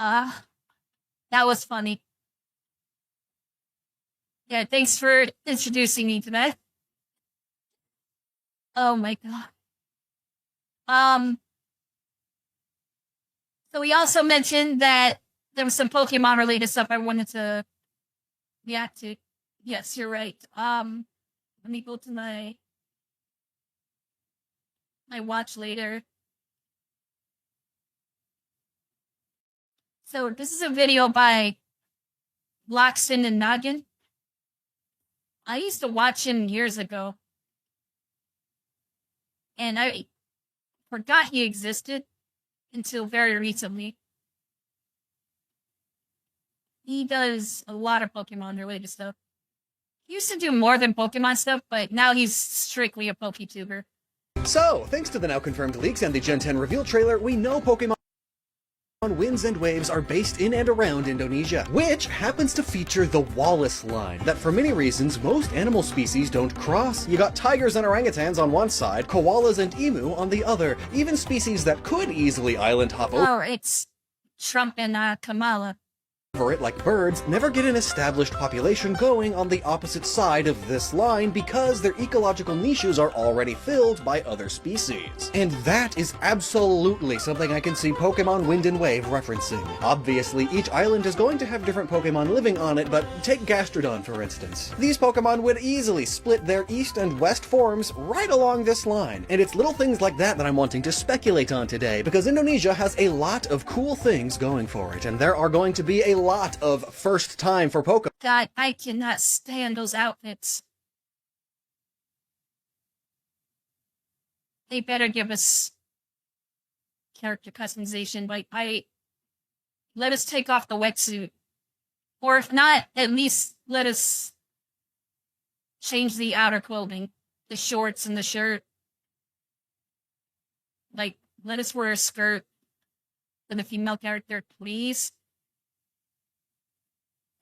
That was funny. Yeah, thanks for introducing me to that. Oh my god. Um, so we also mentioned that there was some Pokemon related stuff I wanted to react to. Yes, you're right. Let me go to my watch later. So this is a video by Lockstin and Gnoggin. I used to watch him years ago, and I forgot he existed until very recently. He does a lot of Pokemon related stuff. He used to do more than Pokemon stuff, but now he's strictly a PokeTuber. So, thanks to the now confirmed leaks and the Gen 10 reveal trailer, we know Pokemon Winds and Waves are based in and around Indonesia, which happens to feature the Wallace line, that for many reasons most animal species don't cross. You got tigers and orangutans on one side, koalas and emu on the other, even species that could easily island hop over. Oh, it's Trump and Kamala. It, like birds, never get an established population going on the opposite side of this line because their ecological niches are already filled by other species. And that is absolutely something I can see Pokemon Wind and Wave referencing. Obviously, each island is going to have different Pokemon living on it, but take Gastrodon for instance. These Pokemon would easily split their east and west forms right along this line, and it's little things like that that I'm wanting to speculate on today, because Indonesia has a lot of cool things going for it, and there are going to be a lot of first time for Pokemon. God, I cannot stand those outfits. They better give us character customization. Like, let us take off the wetsuit. Or if not, at least let us change the outer clothing. The shorts and the shirt. Like, let us wear a skirt for the female character, please.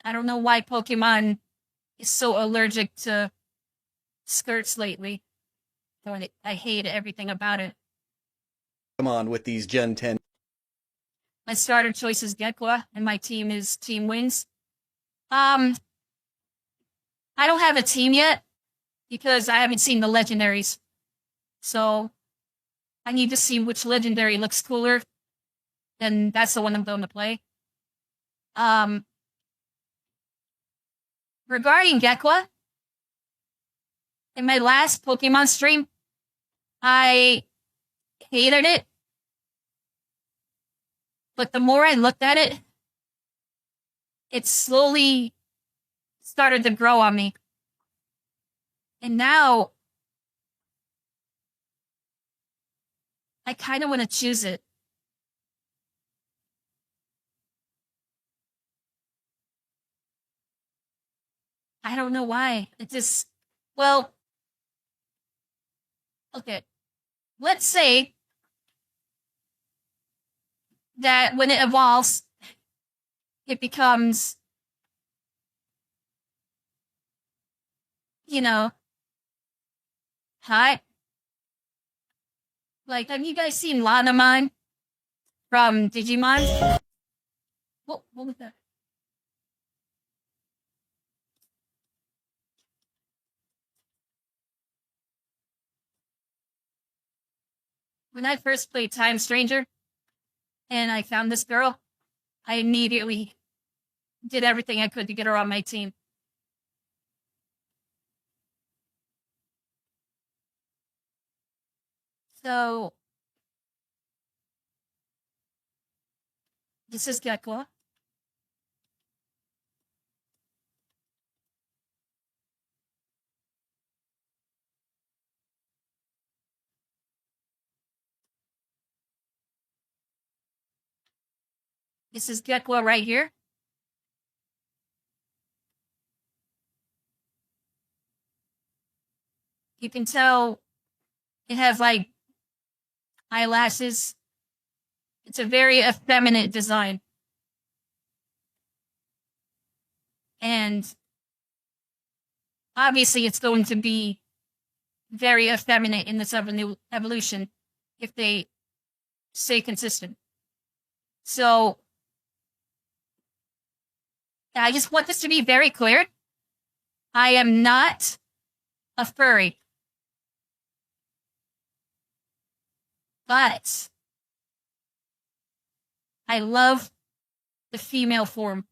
I don't know why Pokemon is so allergic to skirts lately. I hate everything about it. Come on with these Gen 10. My starter choice is Gekla, and my team is Team Wins. I don't have a team yet, because I haven't seen the legendaries. So, I need to see which legendary looks cooler, and that's the one I'm going to play. Regarding Gekla, in my last Pokemon stream, I hated it. But the more I looked at it, it slowly started to grow on me. And now, I kind of want to choose it. I don't know why. It just, well, okay. Let's say that when it evolves, it becomes, you know, hot. Like, have you guys seen Lanamon from Digimon? What was that? When I first played Time Stranger, and I found this girl, I immediately did everything I could to get her on my team. So, this is Gekla. This is Gekla right here. You can tell it has like eyelashes. It's a very effeminate design. And obviously it's going to be very effeminate in this evolution if they stay consistent. So I just want this to be very clear. I am not a furry. But I love the female form.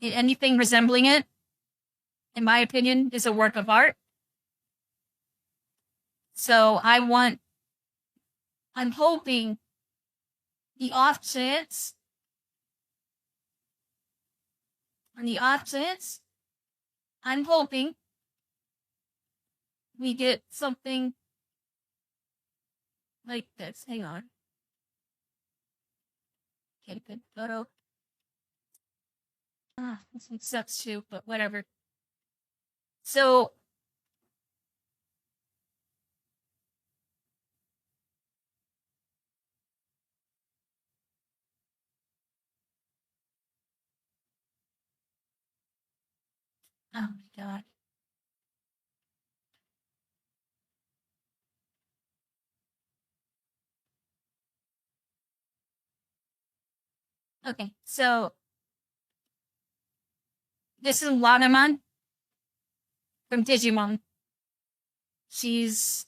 Anything resembling it, in my opinion, is a work of art. So I'm hoping on the off chance, I'm hoping we get something like this. Hang on. Get a good photo. This one sucks too, but whatever. So, oh my god. Okay, so this is Lanamon from Digimon. She's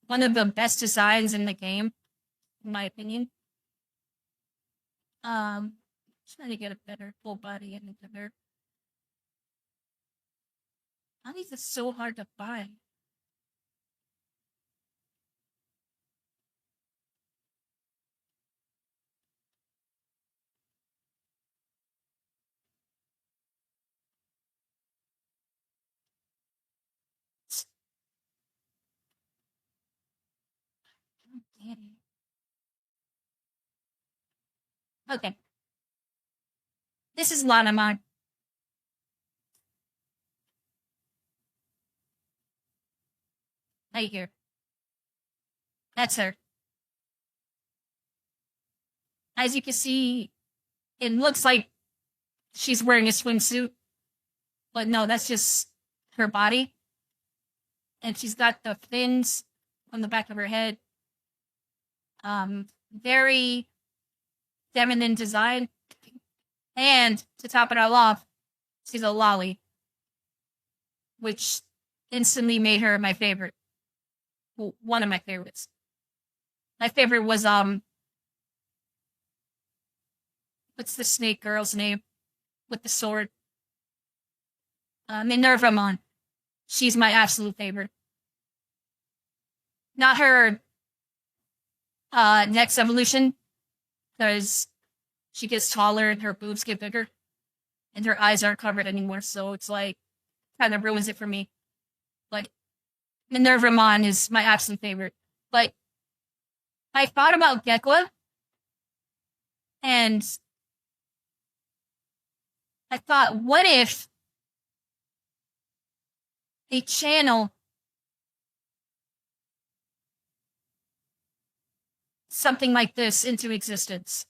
one of the best designs in the game, in my opinion. Trying to get a better full body image of her. How is this so hard to find? Okay. This is Lanamon. Right here. That's her. As you can see, it looks like she's wearing a swimsuit. But no, that's just her body. And she's got the fins on the back of her head. Very feminine design. And to top it all off, she's a lolly. Which instantly made her my favorite. Well, one of my favorites. My favorite was, what's the snake girl's name? With the sword. Minervamon. She's my absolute favorite. Not her next evolution, because she gets taller and her boobs get bigger, and her eyes aren't covered anymore, so it's like, kind of ruins it for me. But Minervamon is my absolute favorite. But I thought about Gekla, and I thought, what if they channel something like this into existence?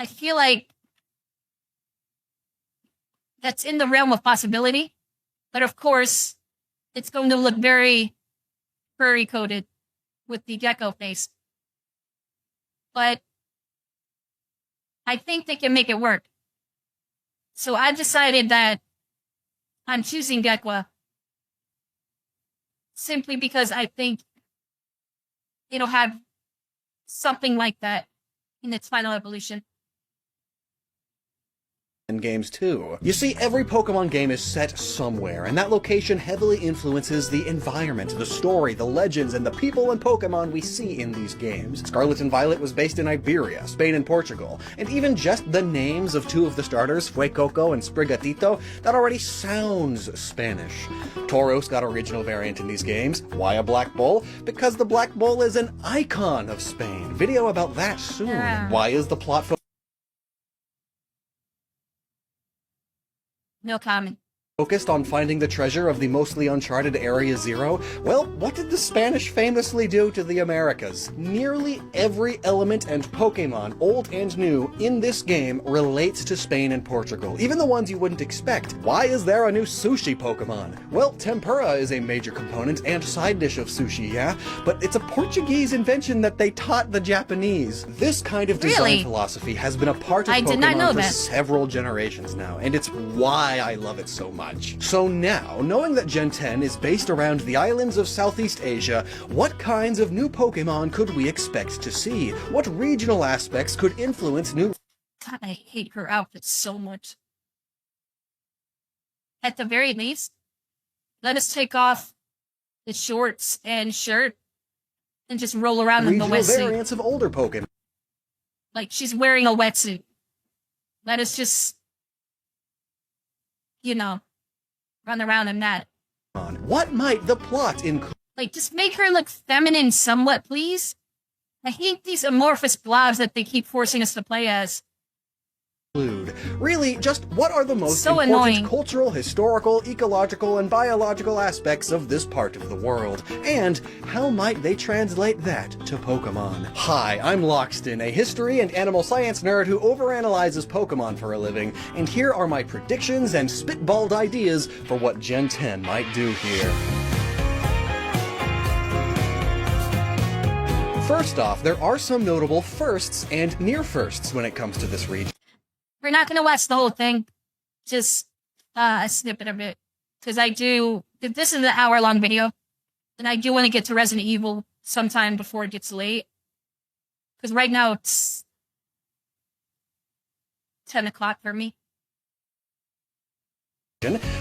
I feel like that's in the realm of possibility, but of course, it's going to look very furry coated with the gecko face. But I think they can make it work. So I've decided that I'm choosing Gekla simply because I think it'll have something like that in its final evolution. In games too. You see, every Pokemon game is set somewhere, and that location heavily influences the environment, the story, the legends, and the people and Pokemon we see in these games. Scarlet and Violet was based in Iberia, Spain and Portugal, and even just the names of two of the starters, Fuecoco and Sprigatito, that already sounds Spanish. Tauros got original variant in these games. Why a black bull? Because the black bull is an icon of Spain. Video about that soon. Yeah. Why is the plot No comment. focused on finding the treasure of the mostly uncharted Area Zero? Well, what did the Spanish famously do to the Americas? Nearly every element and Pokémon, old and new, in this game relates to Spain and Portugal, even the ones you wouldn't expect. Why is there a new sushi Pokémon? Well, tempura is a major component and side dish of sushi, yeah? But it's a Portuguese invention that they taught the Japanese. This kind of design philosophy has been a part of Pokémon for several generations now, and it's why I love it so much. So now, knowing that Gen 10 is based around the islands of Southeast Asia, what kinds of new Pokémon could we expect to see? What regional aspects could influence new... God, I hate her outfit so much. At the very least, let us take off the shorts and shirt and just roll around in the wetsuit. Variants of older Pokémon. Like, she's wearing a wetsuit. Let us just, you know, run around in that. What might the plot include? Like, just make her look feminine somewhat, please. I hate these amorphous blobs that they keep forcing us to play as. Really, just what are the most important cultural, historical, ecological, and biological aspects of this part of the world? And how might they translate that to Pokémon? Hi, I'm Lockstin, a history and animal science nerd who overanalyzes Pokémon for a living, and here are my predictions and spitballed ideas for what Gen 10 might do here. First off, there are some notable firsts and near firsts when it comes to this region. We're not going to watch the whole thing, just a snippet of it, because this is an hour-long video, and I do want to get to Resident Evil sometime before it gets late, because right now it's 10 o'clock for me.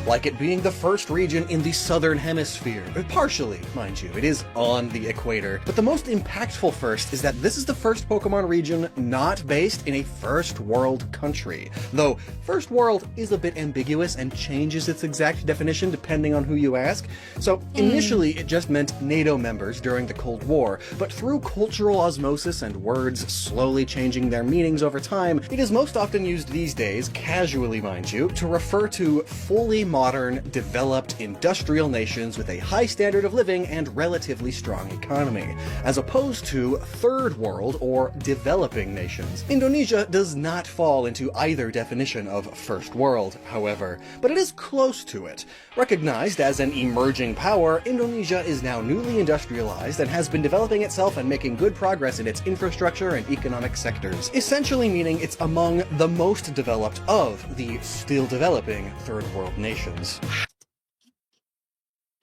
Like it being the first region in the southern hemisphere. Partially, mind you, it is on the equator. But the most impactful first is that this is the first Pokemon region not based in a first world country. Though, first world is a bit ambiguous and changes its exact definition depending on who you ask. So, initially it just meant NATO members during the Cold War, but through cultural osmosis and words slowly changing their meanings over time, it is most often used these days, casually mind you, to refer to fully modern, developed, industrial nations with a high standard of living and relatively strong economy, as opposed to third world or developing nations. Indonesia does not fall into either definition of first world, however, but it is close to it. Recognized as an emerging power, Indonesia is now newly industrialized and has been developing itself and making good progress in its infrastructure and economic sectors, essentially meaning it's among the most developed of the still developing third world nations.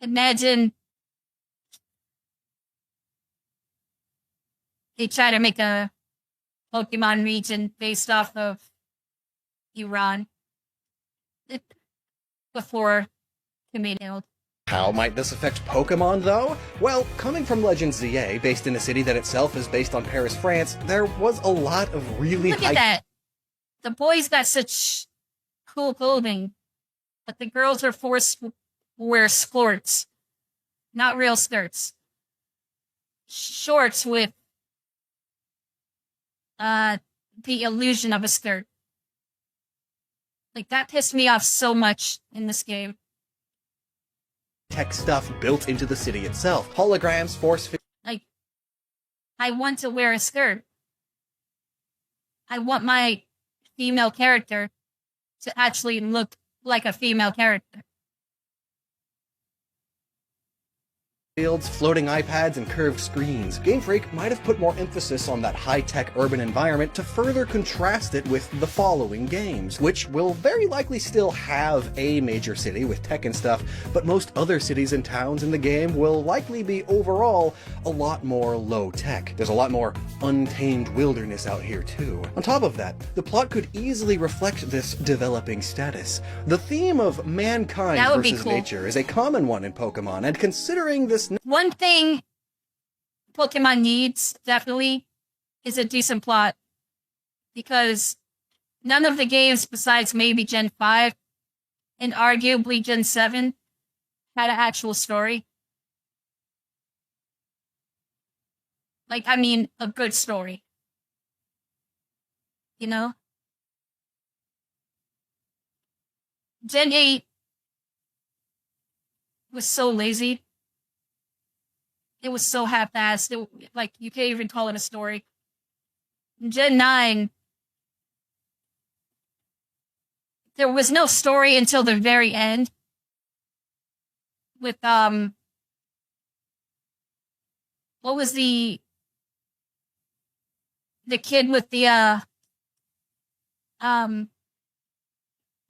Imagine they try to make a Pokemon region based off of Iran before Cambion. How might this affect Pokemon, though? Well, coming from Legends ZA, based in a city that itself is based on Paris, France, there was a lot of really Look at that! The boys got such cool clothing, but the girls are forced to wear skorts, not real skirts. Shorts with the illusion of a skirt. Like, that pissed me off so much in this game. Tech stuff built into the city itself. Holograms, force... Like, I want to wear a skirt. I want my female character to actually look like a female character. Fields, floating iPads, and curved screens. Game Freak might have put more emphasis on that high-tech urban environment to further contrast it with the following games, which will very likely still have a major city with tech and stuff, but most other cities and towns in the game will likely be overall a lot more low-tech. There's a lot more untamed wilderness out here too. On top of that, the plot could easily reflect this developing status. The theme of mankind versus nature is a common one in Pokemon, and considering this one thing Pokemon needs, definitely, is a decent plot. Because none of the games besides maybe Gen 5 and arguably Gen 7 had an actual story. Like, I mean, a good story. You know? Gen 8 was so lazy. It was so half-assed. Like, you can't even call it a story. Gen 9, there was no story until the very end. With, what was the kid with the,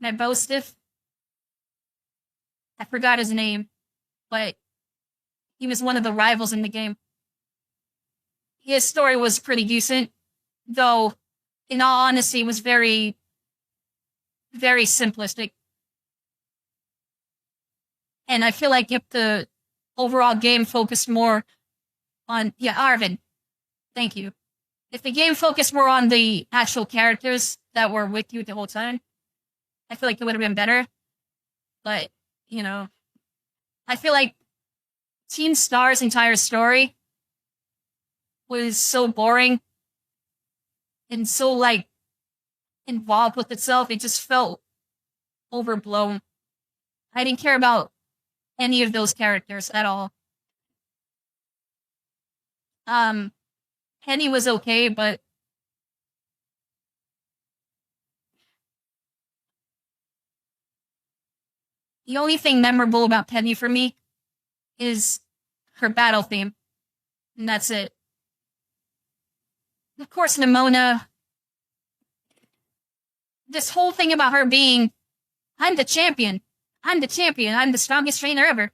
Nebostif? I forgot his name, but he was one of the rivals in the game. His story was pretty decent, though, in all honesty, it was very, very simplistic. And I feel like if the overall game focused more on, Arvin, thank you. If the game focused more on the actual characters that were with you the whole time, I feel like it would have been better. But, I feel like Team Star's entire story was so boring and so, like, involved with itself. It just felt overblown. I didn't care about any of those characters at all. Penny was okay, but the only thing memorable about Penny for me is her battle theme. And that's it. Of course, Nimona. This whole thing about her being, I'm the champion. I'm the champion. I'm the strongest trainer ever.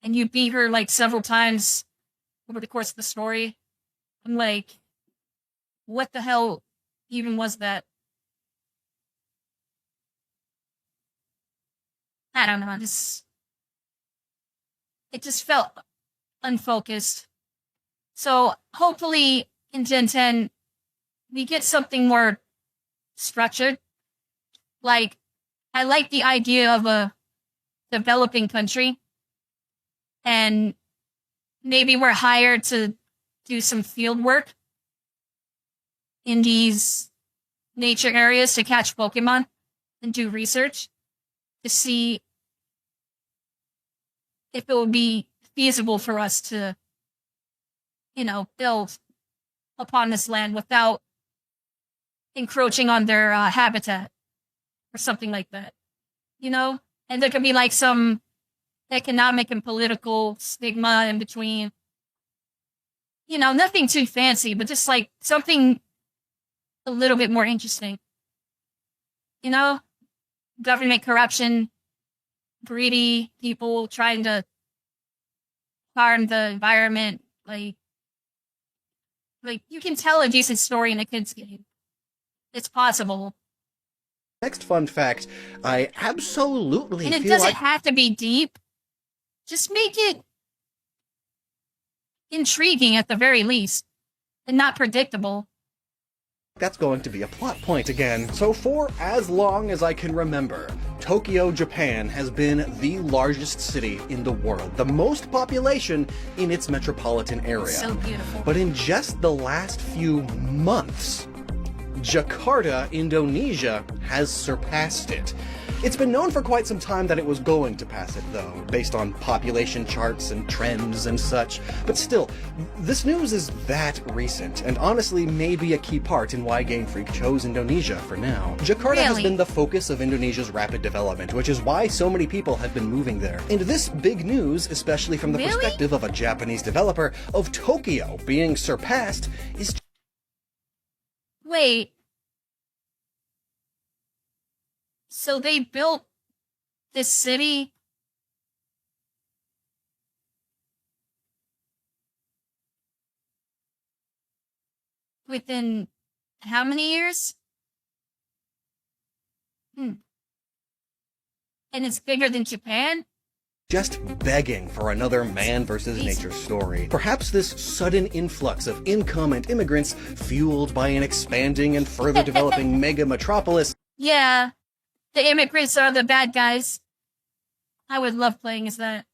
And you beat her like several times over the course of the story. I'm like, what the hell even was that? I don't know. It just felt unfocused. So hopefully in Gen 10, we get something more structured. Like, I like the idea of a developing country. And maybe we're hired to do some field work in these nature areas to catch Pokemon and do research to see if it would be feasible for us to, build upon this land without encroaching on their habitat or something like that. And there could be like some economic and political stigma in between. Nothing too fancy, but just like something a little bit more interesting. Government corruption, greedy people trying to harm the environment. Like you can tell a decent story in a kid's game. It's possible. Next fun fact, I absolutely and it feel doesn't like have to be deep. Just make it intriguing at the very least, and not predictable. that's going to be a plot point again. So for as long as I can remember, Tokyo, Japan has been the largest city in the world, the most population in its metropolitan area. So beautiful. But in just the last few months, Jakarta, Indonesia, has surpassed it. It's been known for quite some time that it was going to pass it, though, based on population charts and trends and such. But still, this news is that recent, and honestly may be a key part in why Game Freak chose Indonesia for now. Jakarta has been the focus of Indonesia's rapid development, which is why so many people have been moving there. And this big news, especially from the perspective of a Japanese developer, of Tokyo being surpassed, is... Wait. So they built this city within how many years? And it's bigger than Japan? Just begging for another man versus nature story. Perhaps this sudden influx of income and immigrants, fueled by an expanding and further developing mega metropolis. Yeah. The immigrants are the bad guys. I would love playing as that.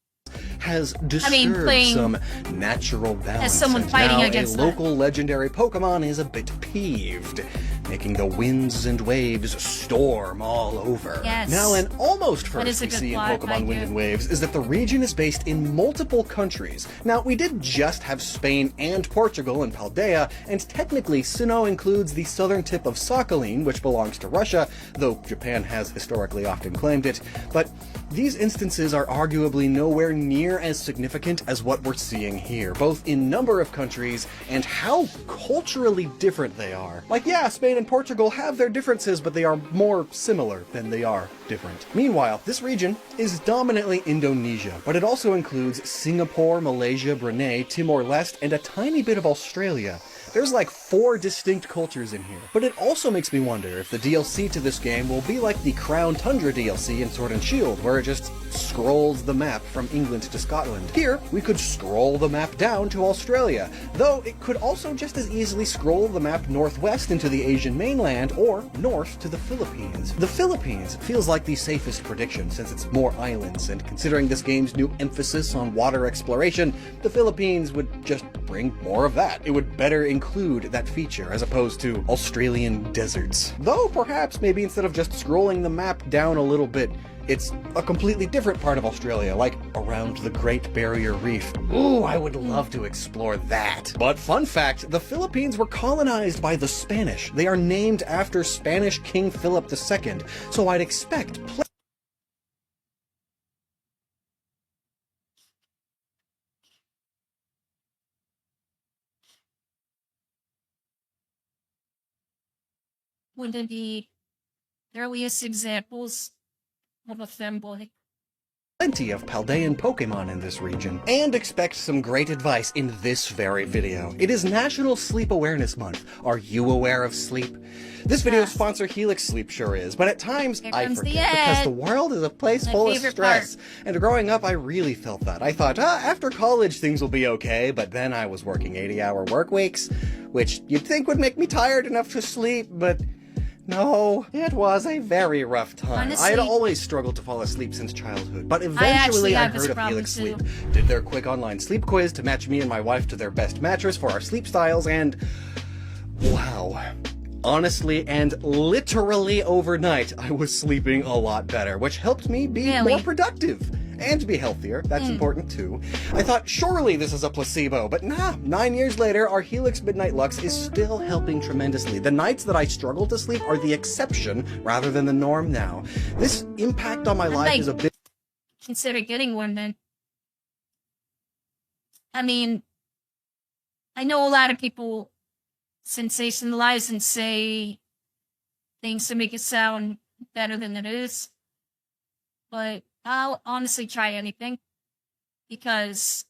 Has disturbed some natural balance. As someone fighting now against a local legendary Pokemon is a bit peeved. making the winds and waves storm all over. Yes. Now, an almost That first is a we good see in plot, Pokemon mind Wind you. and Waves is that the region is based in multiple countries. Now, we did just have Spain and Portugal in Paldea, and technically Suno includes the southern tip of Sakhalin, which belongs to Russia, though Japan has historically often claimed it. But these instances are arguably nowhere near as significant as what we're seeing here, both in number of countries and how culturally different they are. Like, yeah, Spain and Portugal have their differences, but they are more similar than they are different. Meanwhile, this region is dominantly Indonesia, but it also includes Singapore, Malaysia, Brunei, Timor-Leste, and a tiny bit of Australia. There's like 4 distinct cultures in here. But it also makes me wonder if the DLC to this game will be like the Crown Tundra DLC in Sword and Shield, where it just scrolls the map from England to Scotland. Here, we could scroll the map down to Australia, though it could also just as easily scroll the map northwest into the Asian mainland or north to the Philippines. The Philippines feels like the safest prediction since it's more islands, and considering this game's new emphasis on water exploration, the Philippines would just bring more of that. It would better include that feature as opposed to Australian deserts. Though perhaps maybe instead of just scrolling the map down a little bit, it's a completely different part of Australia, like around the Great Barrier Reef. Ooh, I would love to explore that. But fun fact, the Philippines were colonized by the Spanish. They are named after Spanish King Philip II, so I'd expect One of the earliest examples of a femboy. plenty of Paldean Pokemon in this region, and expect some great advice in this very video. It is National Sleep Awareness Month. Are you aware of sleep? This video's sponsor, Helix Sleep, sure is, but at times Here I comes the forget because ad. the world is a place My full of favorite stress. And growing up, I really felt that. I thought, after college things will be okay, but then I was working 80-hour work weeks, which you'd think would make me tired enough to sleep, but no, it was a very rough time. Honestly, I had always struggled to fall asleep since childhood, but eventually I have this heard of problem Helix too. Sleep, did their quick online sleep quiz to match me and my wife to their best mattress for our sleep styles, and wow. Honestly and literally overnight, I was sleeping a lot better, which helped me be Really? more productive. And be healthier, that's important too. I thought, surely this is a placebo, but nah, 9 years later, our Helix Midnight Lux is still helping tremendously. The nights that I struggle to sleep are the exception rather than the norm now. This impact on my life might is a bit consider getting one then. I mean, I know a lot of people sensationalize and say things to make it sound better than it is, but I'll honestly try anything because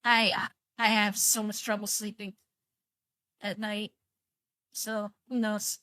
I have so much trouble sleeping at night. So who knows?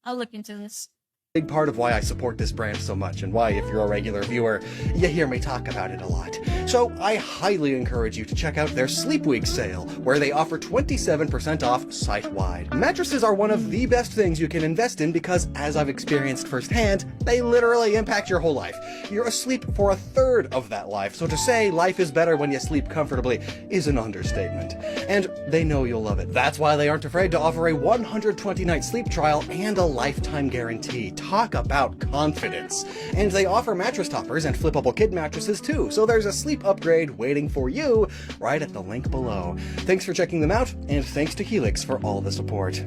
I'll look into this. big part of why I support this brand so much, and why, if you're a regular viewer, you hear me talk about it a lot. So I highly encourage you to check out their Sleep Week sale, where they offer 27% off site-wide. Mattresses are one of the best things you can invest in because, as I've experienced firsthand, they literally impact your whole life. You're asleep for a third of that life, so to say life is better when you sleep comfortably is an understatement. And they know you'll love it. That's why they aren't afraid to offer a 120-night sleep trial and a lifetime guarantee. Talk about confidence. And they offer mattress toppers and flippable kid mattresses too, so there's a sleep upgrade waiting for you right at the link below. Thanks for checking them out, and thanks to Helix for all the support.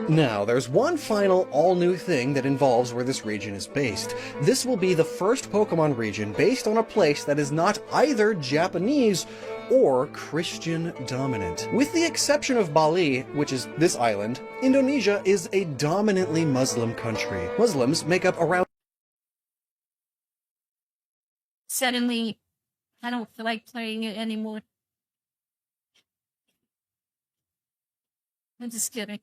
Now, there's one final all-new thing that involves where this region is based. This will be the first Pokemon region based on a place that is not either Japanese or Christian dominant. With the exception of Bali, which is this island, Indonesia is a dominantly Muslim country. Muslims make up around Suddenly, I don't feel like playing it anymore. I'm just kidding.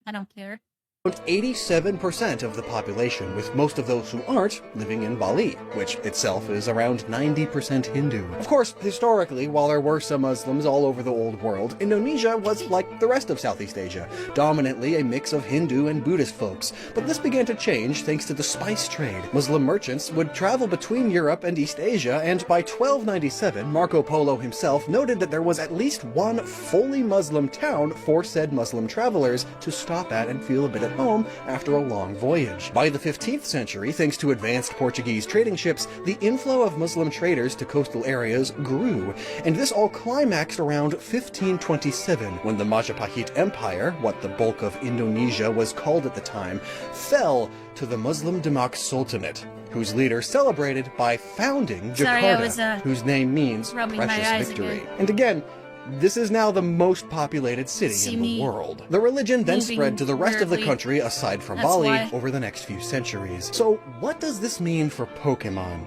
I don't care. 87% of the population, with most of those who aren't living in Bali, which itself is around 90% Hindu. Of course, historically, while there were some Muslims all over the old world, Indonesia was like the rest of Southeast Asia, dominantly a mix of Hindu and Buddhist folks. But this began to change thanks to the spice trade. Muslim merchants would travel between Europe and East Asia, and by 1297, Marco Polo himself noted that there was at least one fully Muslim town for said Muslim travelers to stop at and feel a bit at home after a long voyage. By the 15th century, thanks to advanced Portuguese trading ships, the inflow of Muslim traders to coastal areas grew, and this all climaxed around 1527, when the Majapahit Empire, what the bulk of Indonesia was called at the time, fell to the Muslim Demak Sultanate, whose leader celebrated by founding Jakarta, whose name means precious victory. And again, this is now the most populated city in the world. The religion then spread to the rest of the country aside from Bali over the next few centuries. So what does this mean for Pokémon?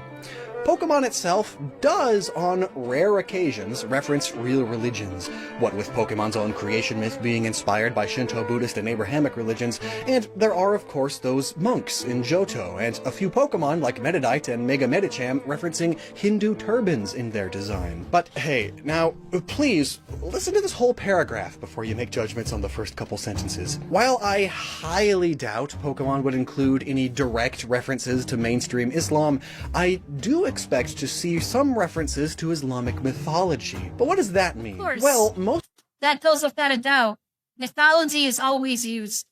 Pokemon itself does, on rare occasions, reference real religions, what with Pokemon's own creation myth being inspired by Shinto, Buddhist, and Abrahamic religions, and there are of course those monks in Johto, and a few Pokemon like Meditite and Mega Medicham referencing Hindu turbans in their design. But hey, now, please, listen to this whole paragraph before you make judgments on the first couple sentences. While I highly doubt Pokemon would include any direct references to mainstream Islam, I do expect to see some references to Islamic mythology. But what does that mean? Well, that goes without a doubt. Mythology is always used.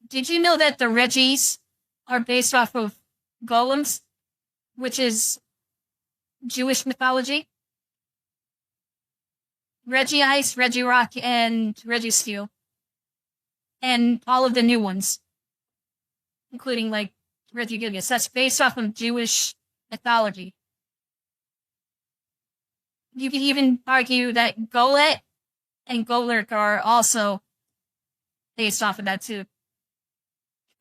Did you know that the Regis are based off of golems, which is Jewish mythology? Regice, Regirock, and Registeel. And all of the new ones, including like Regigigas. That's based off of Jewish mythology. You could even argue that Golett and Golurk are also based off of that too.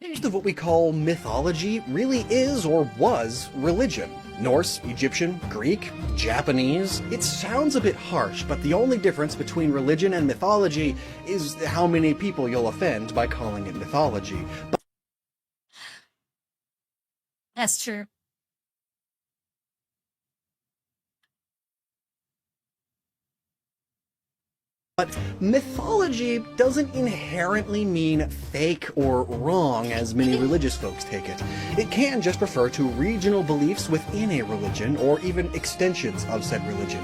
Most of what we call mythology really is or was religion. Norse, Egyptian, Greek, Japanese. It sounds a bit harsh, but the only difference between religion and mythology is how many people you'll offend by calling it mythology. That's true. But mythology doesn't inherently mean fake or wrong as many religious folks take it. It can just refer to regional beliefs within a religion, or even extensions of said religion.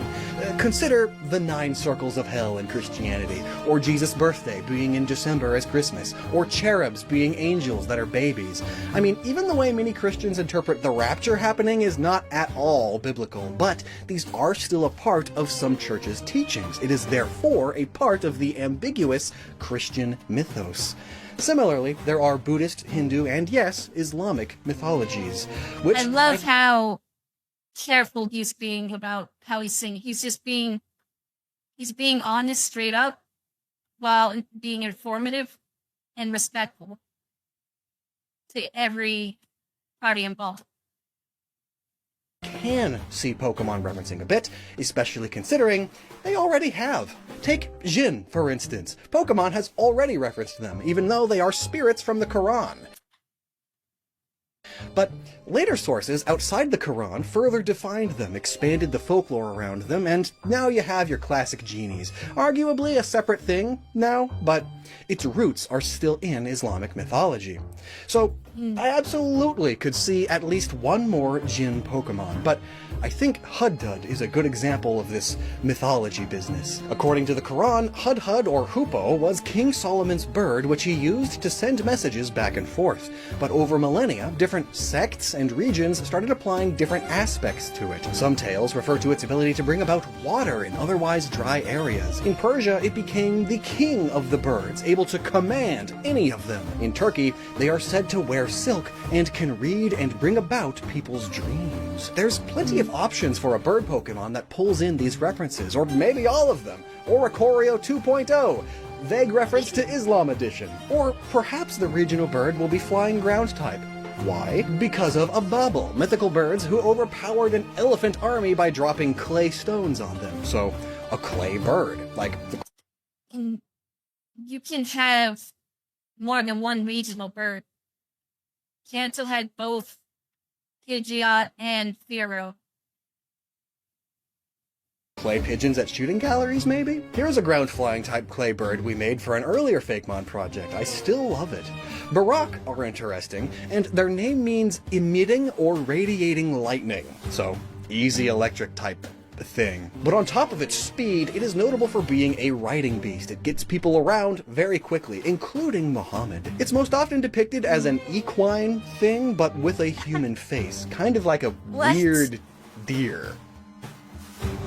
Consider the 9 circles of hell in Christianity, or Jesus' birthday being in December as Christmas, or cherubs being angels that are babies. I mean, even the way many Christians interpret the rapture happening is not at all biblical, but these are still a part of some churches' teachings. It is therefore a part of the ambiguous Christian mythos. Similarly, there are Buddhist, Hindu, and yes, Islamic mythologies, which I love how careful he's being about how he's singing. He's being honest straight up while being informative and respectful to every party involved. Can see Pokemon referencing a bit, especially considering they already have. Take Jinn, for instance. Pokemon has already referenced them, even though they are spirits from the Quran. But later sources outside the Quran further defined them, expanded the folklore around them, and now you have your classic genies. Arguably a separate thing now, but its roots are still in Islamic mythology. So I absolutely could see at least one more Jinn Pokemon, but I think Huddud is a good example of this mythology business. According to the Quran, Hudhud or Hoopoe was King Solomon's bird which he used to send messages back and forth. But over millennia, different sects and regions started applying different aspects to it. Some tales refer to its ability to bring about water in otherwise dry areas. In Persia, it became the king of the birds, able to command any of them. In Turkey, they are said to wear silk and can read and bring about people's dreams. There's plenty of options for a bird Pokemon that pulls in these references, or maybe all of them. Oricorio 2.0, vague reference to Islam Edition. Or perhaps the regional bird will be flying ground type. Why? Because of Ababel, mythical birds who overpowered an elephant army by dropping clay stones on them. So, a clay bird, like the... You can have more than one regional bird. Kanto had both Pidgeot and Fearow. Clay pigeons at shooting galleries, maybe? Here's a ground-flying type clay bird we made for an earlier Fakemon project. I still love it. Barak are interesting, and their name means emitting or radiating lightning. So, easy electric type thing. But on top of its speed, it is notable for being a riding beast. It gets people around very quickly, including Muhammad. It's most often depicted as an equine thing, but with a human face. Kind of like a weird deer.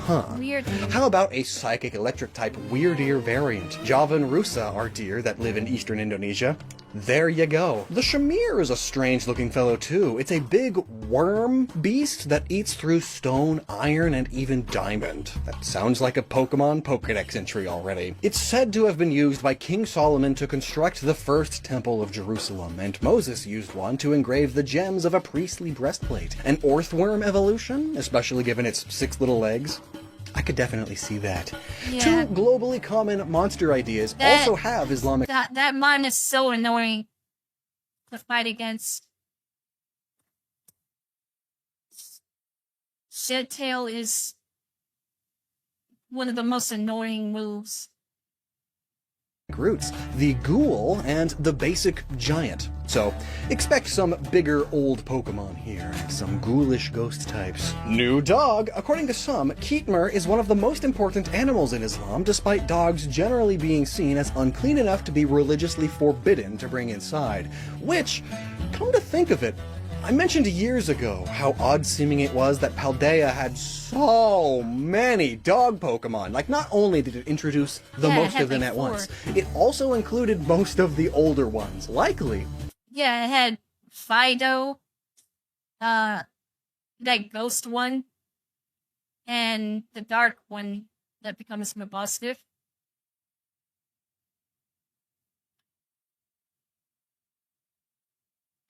Huh. Weird. How about a psychic electric type weird ear variant? Java and Rusa are deer that live in eastern Indonesia. There you go. The Shamir is a strange looking fellow too. It's a big worm beast that eats through stone, iron, and even diamond. That sounds like a Pokemon Pokédex entry already. It's said to have been used by King Solomon to construct the first temple of Jerusalem, and Moses used one to engrave the gems of a priestly breastplate. An earthworm evolution, especially given its 6 little legs. I could definitely see that. Yeah. 2 globally common monster ideas also have Islamic... That mon is so annoying to fight against. Shedtail is one of the most annoying moves. roots, the ghoul and the basic giant. So, expect some bigger old Pokemon here, and some ghoulish ghost types. New dog! According to some, Keetmer is one of the most important animals in Islam, despite dogs generally being seen as unclean enough to be religiously forbidden to bring inside. Which, come to think of it, I mentioned years ago how odd-seeming it was that Paldea had so many dog Pokemon. Like, not only did it introduce the most of them at once, it also included most of the older ones, likely. Yeah, it had Fido, that ghost one, and the dark one that becomes Mabosstiff.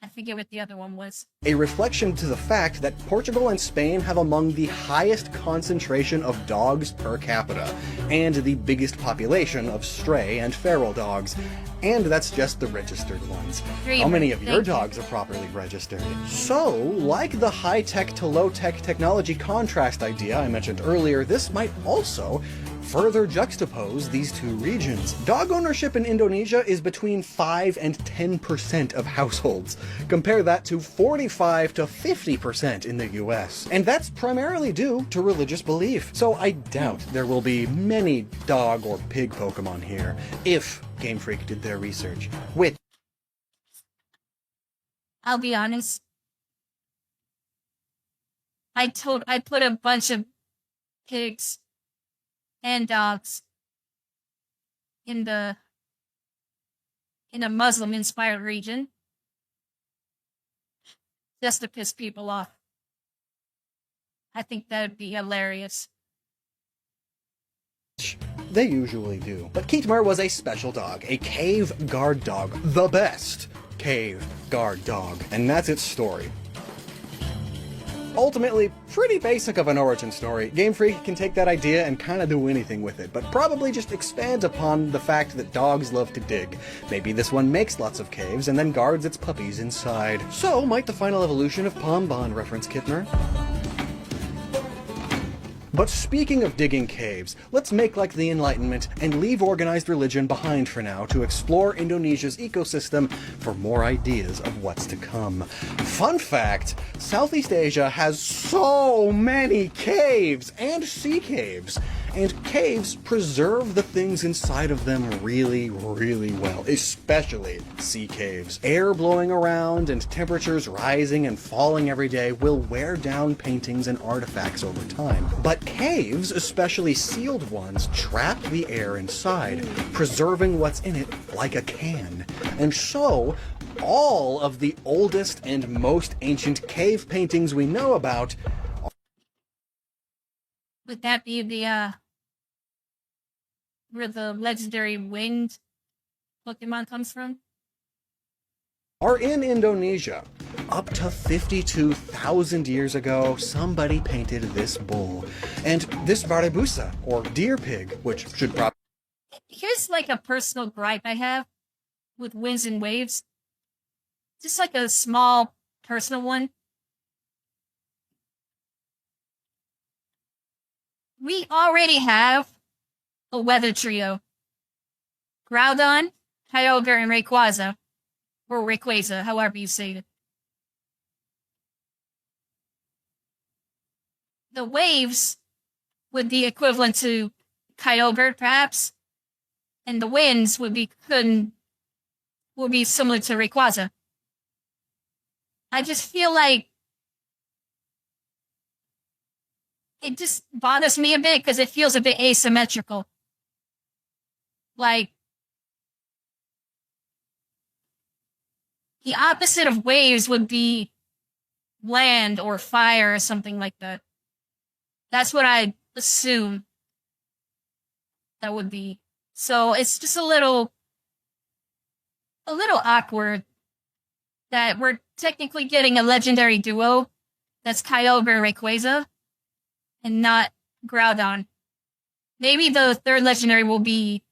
I forget what the other one was. A reflection to the fact that Portugal and Spain have among the highest concentration of dogs per capita, and the biggest population of stray and feral dogs. And that's just the registered ones. How many of your dogs are properly registered? So, like the high-tech to low-tech technology contrast idea I mentioned earlier, this might also further juxtapose these two regions. Dog ownership in Indonesia is between 5 and 10% of households. Compare that to 45 to 50% in the US. And that's primarily due to religious belief. So I doubt there will be many dog or pig Pokemon here, if Game Freak did their research. Which, I'll be honest, I put a bunch of pigs and dogs in a Muslim-inspired region just to piss people off. I think that would be hilarious. they usually do. But Keetmer was a special dog, a cave guard dog, the best cave guard dog, and that's its story. Ultimately, pretty basic of an origin story. Game Freak can take that idea and kinda do anything with it, but probably just expands upon the fact that dogs love to dig. Maybe this one makes lots of caves and then guards its puppies inside. So, might the final evolution of Pombon reference Keetmer? But speaking of digging caves, let's make like the Enlightenment and leave organized religion behind for now to explore Indonesia's ecosystem for more ideas of what's to come. Fun fact, Southeast Asia has so many caves and sea caves. And caves preserve the things inside of them really, really well, especially sea caves. Air blowing around and temperatures rising and falling every day will wear down paintings and artifacts over time. But caves, especially sealed ones, trap the air inside, preserving what's in it like a can. And so, all of the oldest and most ancient cave paintings we know about would that be the where the legendary wind Pokemon comes from? Are in Indonesia. Up to 52,000 years ago, somebody painted this bull. And this Barabusa, or deer pig, which should probably... Here's like a personal gripe I have. with winds and waves. Just like a small personal one. We already have a weather trio. Groudon, Kyogre, and Rayquaza. Or Rayquaza, however you say it. The waves would be equivalent to Kyogre, perhaps. And the winds would be similar to Rayquaza. I just feel like it just bothers me a bit because it feels a bit asymmetrical. Like, the opposite of waves would be land or fire or something like that. That's what I assume that would be. So it's just a little awkward that we're technically getting a legendary duo that's Kyogre and Rayquaza and not Groudon. Maybe the third legendary will be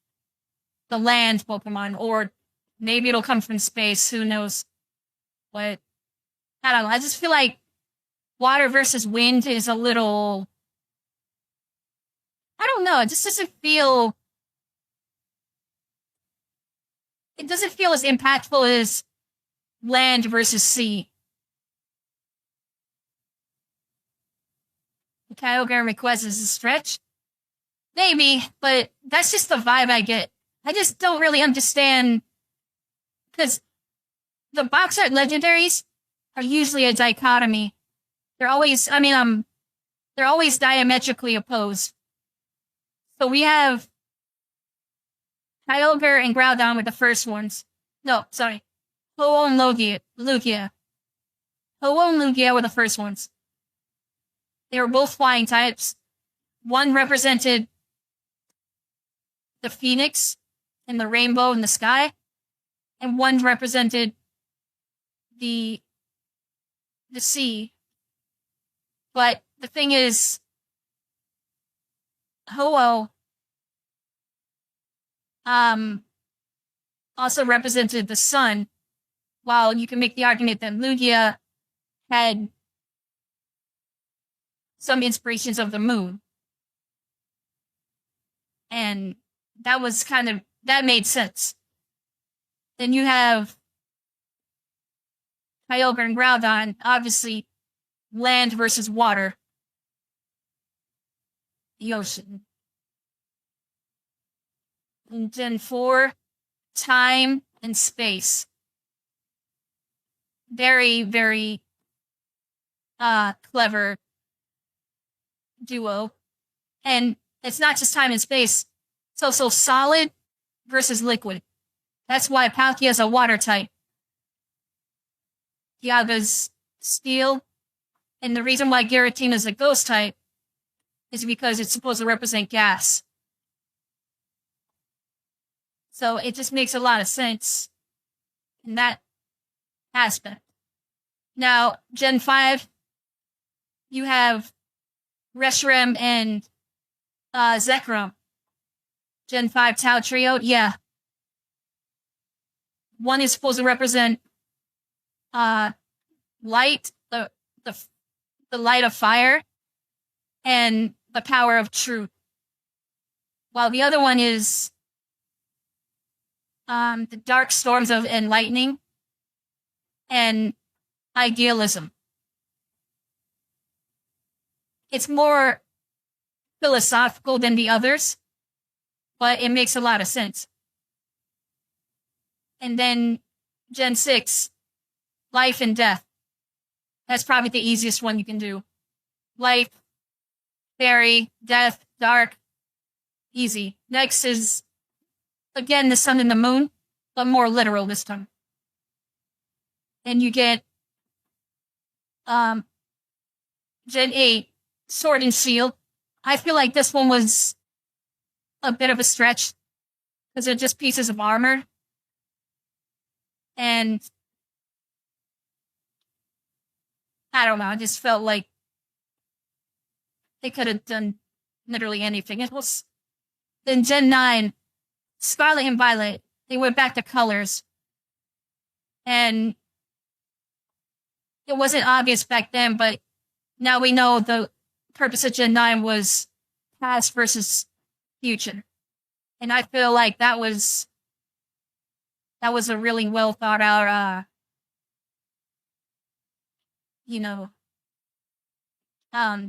the land Pokemon, or maybe it'll come from space, who knows. But I don't know, I just feel like water versus wind is a little, I don't know, it doesn't feel as impactful as land versus sea. Kyogre and Rayquaza is a stretch? Maybe, but that's just the vibe I get. I just don't really understand, because the box art legendaries are usually a dichotomy. They're always diametrically opposed. So we have Kyogre and Groudon with the first ones. No, sorry. Ho and Lugia. Ho and Lugia were the first ones. They were both flying types. One represented the phoenix and the rainbow in the sky, and one represented the sea. But the thing is, Ho also represented the sun, while you can make the argument that Lugia had some inspirations of the moon. And that made sense. Then you have Kyogre and Groudon, obviously land versus water. The ocean. And Gen 4, time and space. Very, very clever duo. And it's not just time and space. It's also solid versus liquid. That's why Palkia is a water type. Dialga's steel. And the reason why Giratina is a ghost type is because it's supposed to represent gas. So it just makes a lot of sense in that aspect. Now, Gen 5, you have Reshiram and Zekrom. Gen 5 Tau Trio, yeah. One is supposed to represent light, the light of fire, and the power of truth. While the other one is the dark storms of enlightening and idealism. It's more philosophical than the others, but it makes a lot of sense. And then Gen 6, life and death. That's probably the easiest one you can do. Life, fairy, death, dark, easy. Next is, again, the sun and the moon, but more literal this time. And you get Gen 8, sword and shield. I feel like this one was a bit of a stretch because they're just pieces of armor. And I don't know, I just felt like they could have done literally anything else. Then Gen 9, Scarlet and Violet, they went back to colors. And it wasn't obvious back then, but now we know the purpose of Gen 9 was past versus future. And I feel like that was a really well thought out,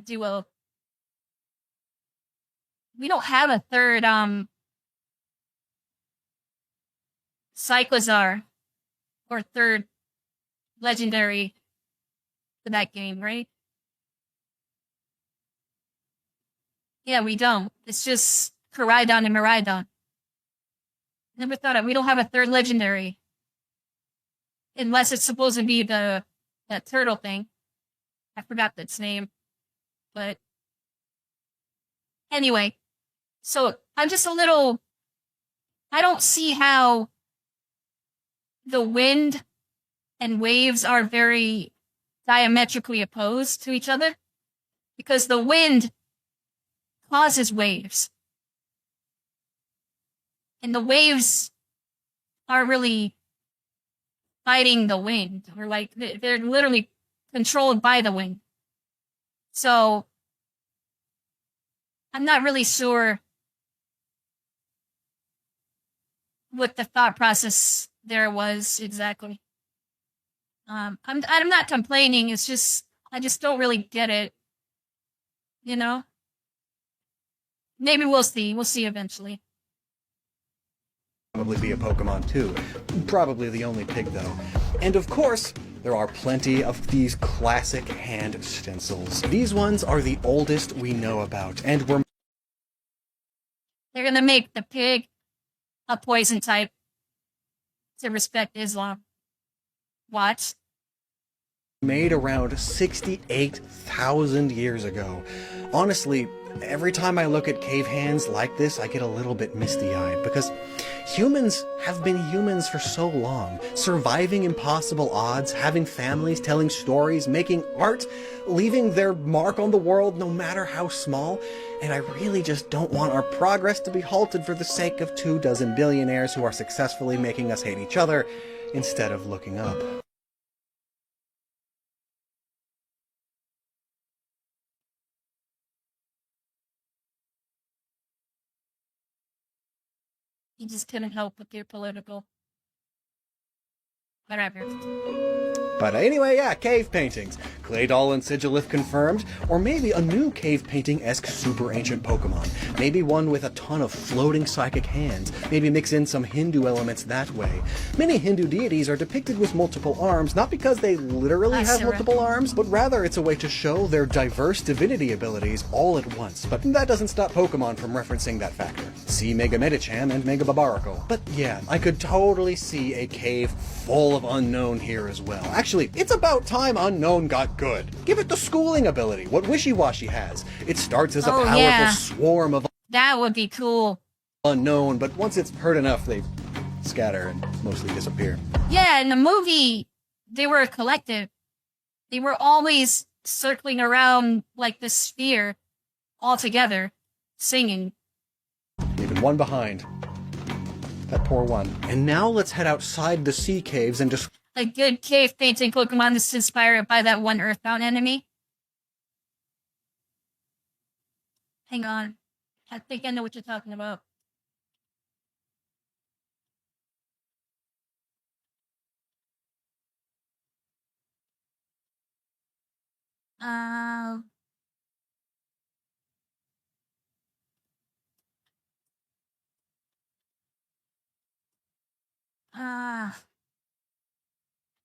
duo. We don't have a third, Cyclizar or third legendary for that game, right? Yeah, we don't. It's just Koraidon and Miraidon. Never thought of. We don't have a third legendary. Unless it's supposed to be that turtle thing. I forgot its name. But anyway, so I'm just a little... I don't see how the wind and waves are very diametrically opposed to each other. Because the wind causes waves. And the waves aren't really fighting the wind. Or like, they're literally controlled by the wind. So, I'm not really sure what the thought process there was exactly. I'm not complaining, it's just, I just don't really get it. You know? Maybe we'll see. We'll see eventually. Probably be a Pokemon too. Probably the only pig though. And of course, there are plenty of these classic hand stencils. These ones are the oldest we know about, and were... They're gonna make the pig a poison type to respect Islam. What? Made around 68,000 years ago. Honestly, every time I look at cave hands like this, I get a little bit misty-eyed, because humans have been humans for so long, surviving impossible odds, having families, telling stories, making art, leaving their mark on the world no matter how small, and I really just don't want our progress to be halted for the sake of 24 billionaires who are successfully making us hate each other instead of looking up. You just couldn't help with your political... whatever. But anyway, yeah, cave paintings. Clay doll and Sigilith confirmed, or maybe a new cave painting-esque super ancient Pokemon. Maybe one with a ton of floating psychic hands. Maybe mix in some Hindu elements that way. Many Hindu deities are depicted with multiple arms, not because they literally have multiple arms, but rather it's a way to show their diverse divinity abilities all at once. But that doesn't stop Pokemon from referencing that factor. See Mega Medicham and Mega Babaracle. But yeah, I could totally see a cave full of Unknown here as well. Actually, it's about time Unknown got good. Give it the schooling ability, what Wishy-Washy has. It starts as a powerful swarm of... That would be cool. Unknown, but once it's hurt enough, they scatter and mostly disappear. Yeah, in the movie, they were a collective. They were always circling around like the sphere all together, singing. Leaving one behind. That poor one. And now let's head outside the sea caves and just... A good cave painting Pokemon is inspired by that one Earthbound enemy. Hang on. I think I know what you're talking about.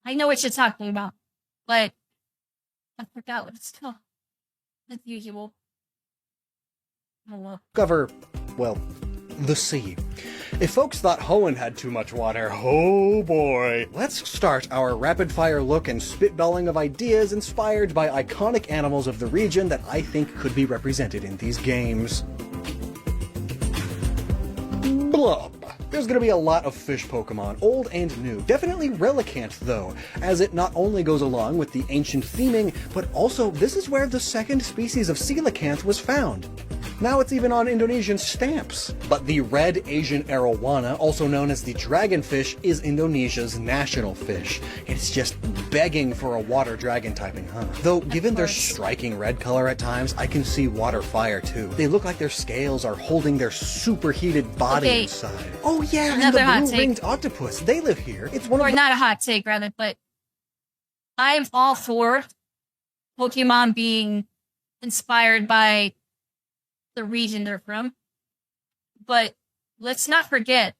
I know what you're talking about, but I forgot what it's called. As usual. Cover, well, the sea. If folks thought Hoenn had too much water, oh boy. Let's start our rapid-fire look and spitballing of ideas inspired by iconic animals of the region that I think could be represented in these games. Blub. There's gonna be a lot of fish Pokemon, old and new. Definitely Relicanth, though, as it not only goes along with the ancient theming, but also this is where the second species of Coelacanth was found. Now it's even on Indonesian stamps. But the red Asian arowana, also known as the dragonfish, is Indonesia's national fish. It's just begging for a water dragon typing, huh? Though, given their striking red color at times, I can see water fire too. They look like their scales are holding their superheated body inside. Oh yeah, and the blue-ringed octopus. They live here. It's one of not a hot take, rather, but I'm all for Pokemon being inspired by the region they're from. But let's not forget,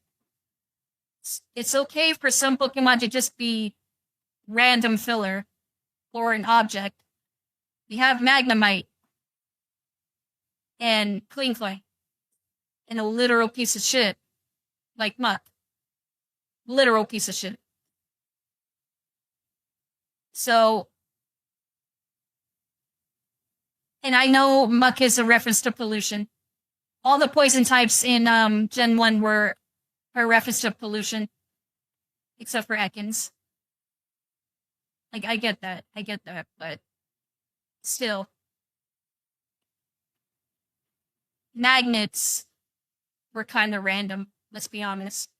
it's okay for some Pokemon to just be random filler or an object. We have Magnemite and Klinkly and a literal piece of shit like Muck. Literal piece of shit. So, and I know Muck is a reference to pollution. All the poison types in Gen 1 were a reference to pollution. Except for Ekans. Like, I get that, but still. Magnets were kind of random, let's be honest.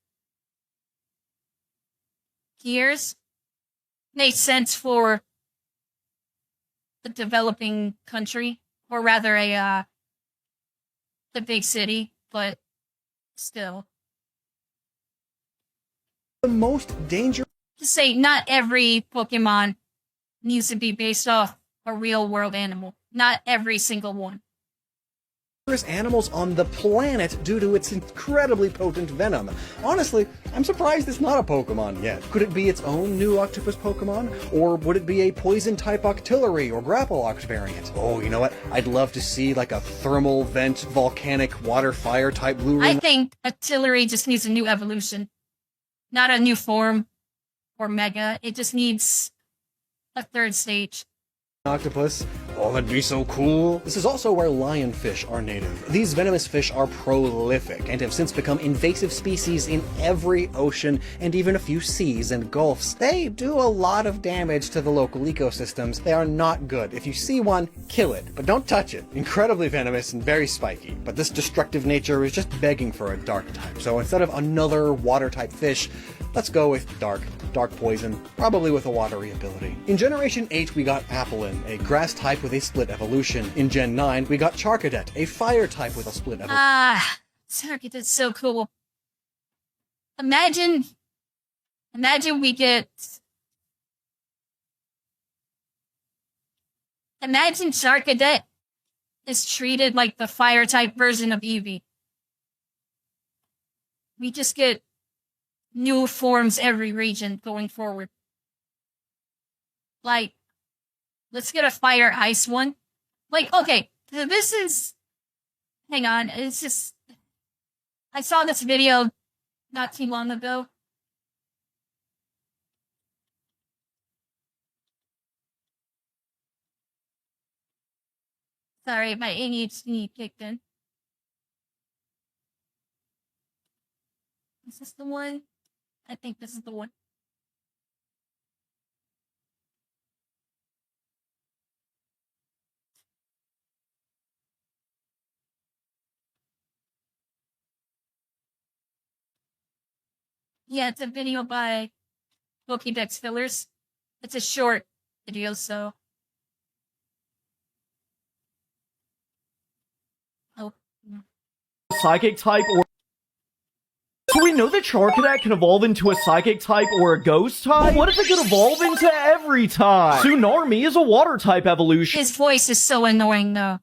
Gears made sense for the developing country, or rather the big city, but still. The most dangerous. To say not every Pokemon needs to be based off a real world animal. Not every single one. Animals on the planet due to its incredibly potent venom. Honestly, I'm surprised it's not a Pokemon yet. Could it be its own new octopus Pokemon? Or would it be a poison-type Octillery or Grapple-Oct variant? Oh, you know what? I'd love to see like a thermal vent, volcanic, water-fire type blue ring. I think Octillery just needs a new evolution. Not a new form or mega. It just needs a third stage. Octopus. Oh, that'd be so cool. This is also where lionfish are native. These venomous fish are prolific and have since become invasive species in every ocean and even a few seas and gulfs. They do a lot of damage to the local ecosystems. They are not good. If you see one, kill it, but don't touch it. Incredibly venomous and very spiky, but this destructive nature is just begging for a dark type. So instead of another water type fish, let's go with dark poison, probably with a watery ability. In Generation 8, we got Applin, a grass type with a split evolution. In Gen 9, we got Charcadet, a fire type with a split evolution. Charcadet's so cool. Imagine we get... Imagine Charcadet is treated like the fire type version of Eevee. We just get new forms every region going forward. Like, let's get a fire ice one. Like, okay, this is... Hang on, it's just... I saw this video not too long ago. Sorry, my ADHD kicked in. Is this the one? I think this is the one. Yeah, it's a video by Pokédex Fillers. It's a short video, so... Oh. Psychic type or... So we know that Charcadet can evolve into a Psychic type or a Ghost type, but what if it could evolve into every type? Tsunami is a Water type evolution. His voice is so annoying, though.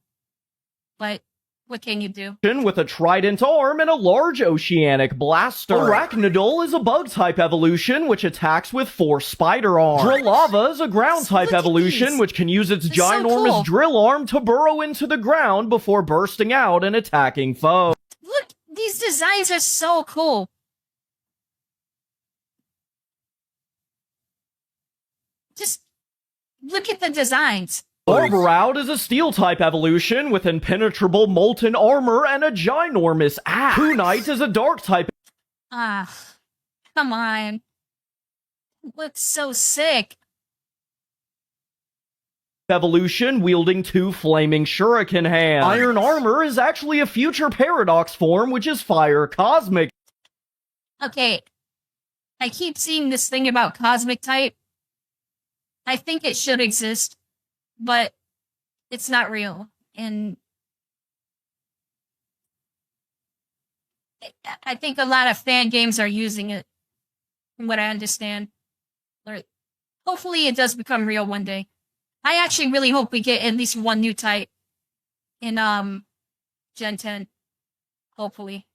But what can you do? With a trident arm and a large oceanic blaster. Arachnidol is a Bug type evolution, which attacks with 4 spider arms. Drillava is a Ground type evolution, which can use its ginormous drill arm to burrow into the ground before bursting out and attacking foes. Look, these designs are so cool. Just look at the designs. Arborout is a Steel-type evolution with impenetrable molten armor and a ginormous axe. Kunite is a Dark-type... Come on. It looks so sick. evolution wielding 2 flaming shuriken hands. Iron armor is actually a future paradox form, which is fire cosmic. Okay, I keep seeing this thing about cosmic type. I think it should exist, but it's not real. And I think a lot of fan games are using it, from what I understand. Or hopefully it does become real one day. I actually really hope we get at least one new type in Gen 10. Hopefully.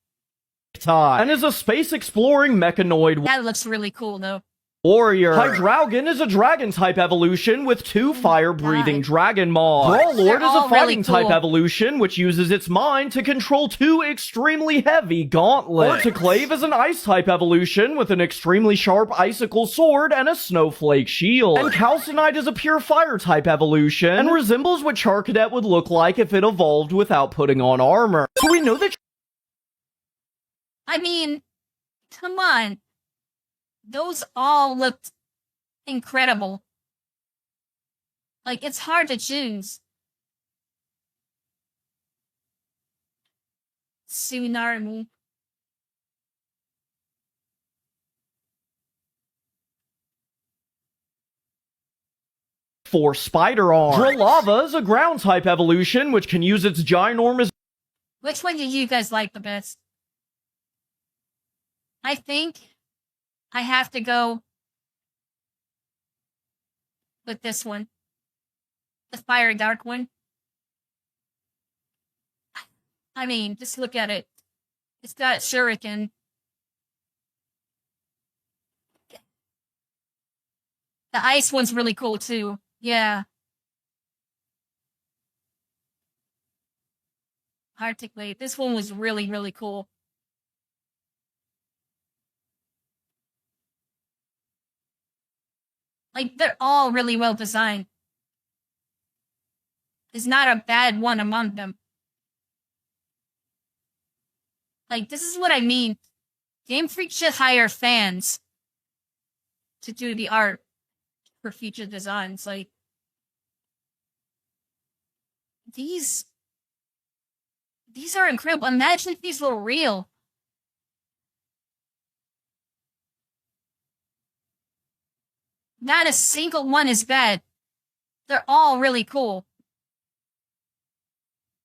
And is a space-exploring mechanoid That looks really cool, though. warrior. Hydreigon is a dragon-type evolution with 2 fire-breathing dragon moths. Brawlord is a fighting-type evolution which uses its mind to control 2 extremely heavy gauntlets. Orticlave is an ice-type evolution with an extremely sharp icicle sword and a snowflake shield. And Calcinite is a pure fire-type evolution and resembles what Charcadet would look like if it evolved without putting on armor. So we know that I mean, come on. Those all looked incredible. Like, it's hard to choose. Tsunami. for spider arms. Dralava is a ground-type evolution which can use its ginormous... Which one did you guys like the best? I think I have to go with this one. The Fire Dark one. I mean, just look at it. It's got shuriken. The ice one's really cool too. Yeah. Articulate. This one was really, really cool. Like, they're all really well designed. There's not a bad one among them. Like, this is what I mean. Game Freak should hire fans to do the art for future designs. Like, these are incredible. Imagine if these were real. Not a single one is bad. They're all really cool.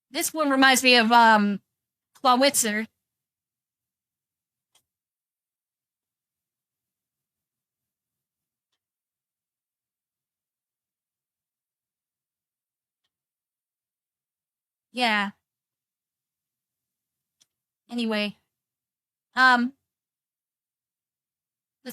This one reminds me of Clawitzer. Yeah. Anyway. Let's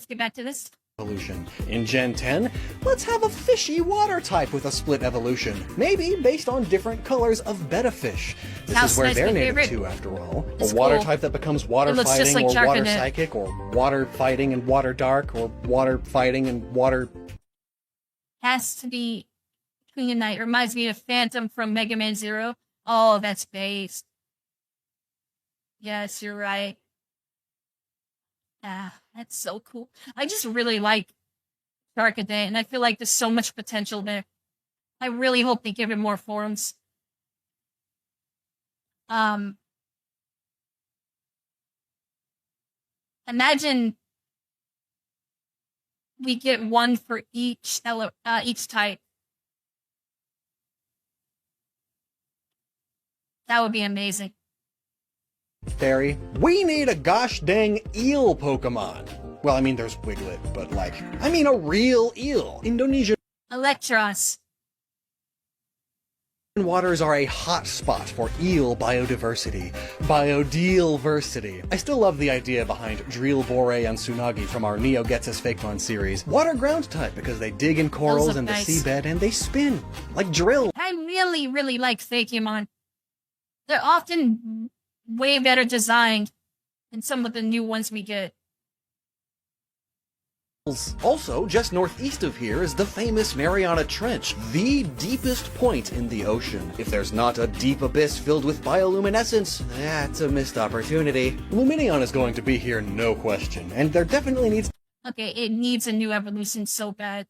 get back to this. Evolution. In Gen 10, let's have a fishy water type with a split evolution. Maybe based on different colors of betta fish. This Sounds is where nice, they're my native favorite. to, after all. It's A water cool. type that becomes water It looks just fighting, like or water Charcadet. psychic, or water fighting and water dark, or water fighting and water... Has to be Queen of Night. Reminds me of Phantom from Mega Man Zero. Oh, that's based. Yes, you're right. Ah, that's so cool. I just really like Charcadet, and I feel like there's so much potential there. I really hope they give it more forms. Imagine we get one for each type. That would be amazing. Fairy. We need a gosh dang eel Pokemon. Well, I mean, there's Wiglet, but like, I mean a real eel. Indonesian Electros. waters are a hot spot for eel biodiversity. Biodiversity. I still love the idea behind Drillbore and Tsunagi from our Neo Getsus Fakemon series. Water ground type because they dig in corals Those are in the nice. seabed and they spin. Like drill. I really, really like Fakemon. They're often way better designed than some of the new ones we get. Also, just northeast of here is the famous Mariana Trench, the deepest point in the ocean. If there's not a deep abyss filled with bioluminescence, that's a missed opportunity. Luminion is going to be here, no question, and there definitely needs Okay, it needs a new evolution so bad.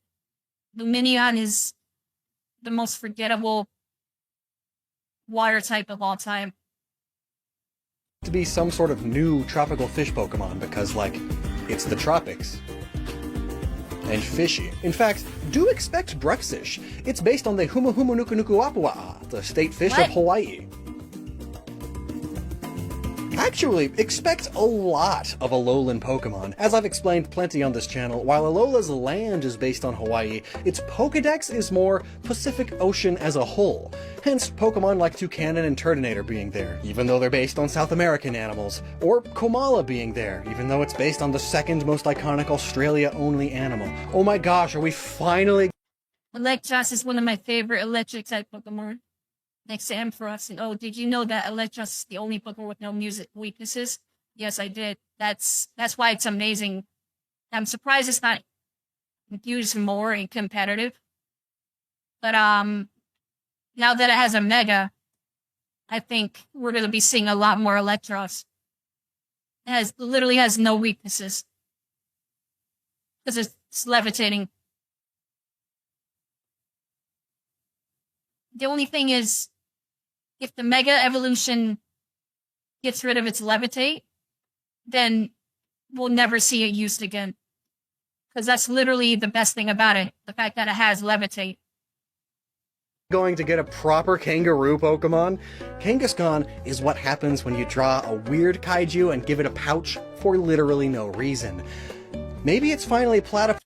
Luminion is the most forgettable water type of all time. To be some sort of new tropical fish Pokemon because, like, it's the tropics. And fishy. In fact, do expect Bruxish. It's based on the Humuhumunukunukuapua, the state fish of Hawaii. Actually, expect a lot of Alolan Pokemon. As I've explained plenty on this channel, while Alola's land is based on Hawaii, its Pokedex is more Pacific Ocean as a whole. Hence, Pokemon like Toucanon and Turtonator being there, even though they're based on South American animals. Or Komala being there, even though it's based on the second most iconic Australia-only animal. Oh my gosh, are we finally... Electros is one of my favorite electric type Pokemon. Next to Ampharos. And oh, did you know that Electros is the only Pokemon with no music weaknesses? Yes, I did. That's why it's amazing. I'm surprised it's not used more in competitive. But now that it has a Mega, I think we're gonna be seeing a lot more Electros. It literally has no weaknesses. Because it's levitating. The only thing is, if the Mega Evolution gets rid of its Levitate, then we'll never see it used again. Because that's literally the best thing about it, the fact that it has Levitate. Going to get a proper kangaroo Pokemon? Kangaskhan is what happens when you draw a weird kaiju and give it a pouch for literally no reason. Maybe it's finally platypus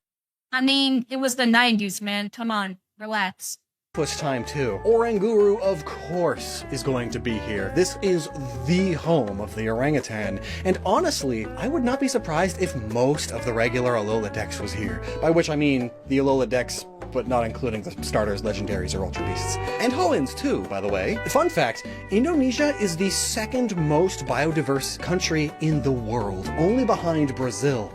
I mean, it was the 90s, man. Come on, relax. time too. Oranguru, of course, is going to be here. This is the home of the orangutan. And honestly, I would not be surprised if most of the regular Alola Dex was here. By which I mean the Alola Dex, but not including the starters, legendaries, or ultra beasts. And Hoenns too, by the way. Fun fact, Indonesia is the second most biodiverse country in the world, only behind Brazil.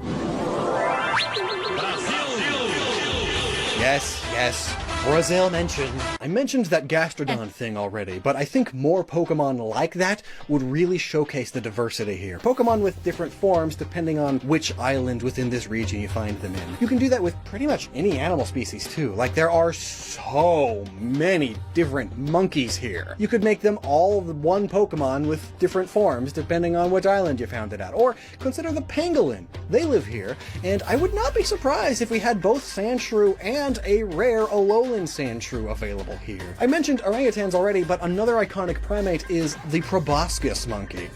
Yes, Brazil mentioned. I mentioned that Gastrodon thing already, but I think more Pokemon like that would really showcase the diversity here. Pokemon with different forms depending on which island within this region you find them in. You can do that with pretty much any animal species too. Like, there are so many different monkeys here. You could make them all one Pokemon with different forms depending on which island you found it at. Or consider the pangolin. They live here, and I would not be surprised if we had both Sandshrew and a rare Alolan Sandshrew available here. I mentioned orangutans already, but another iconic primate is the proboscis monkey.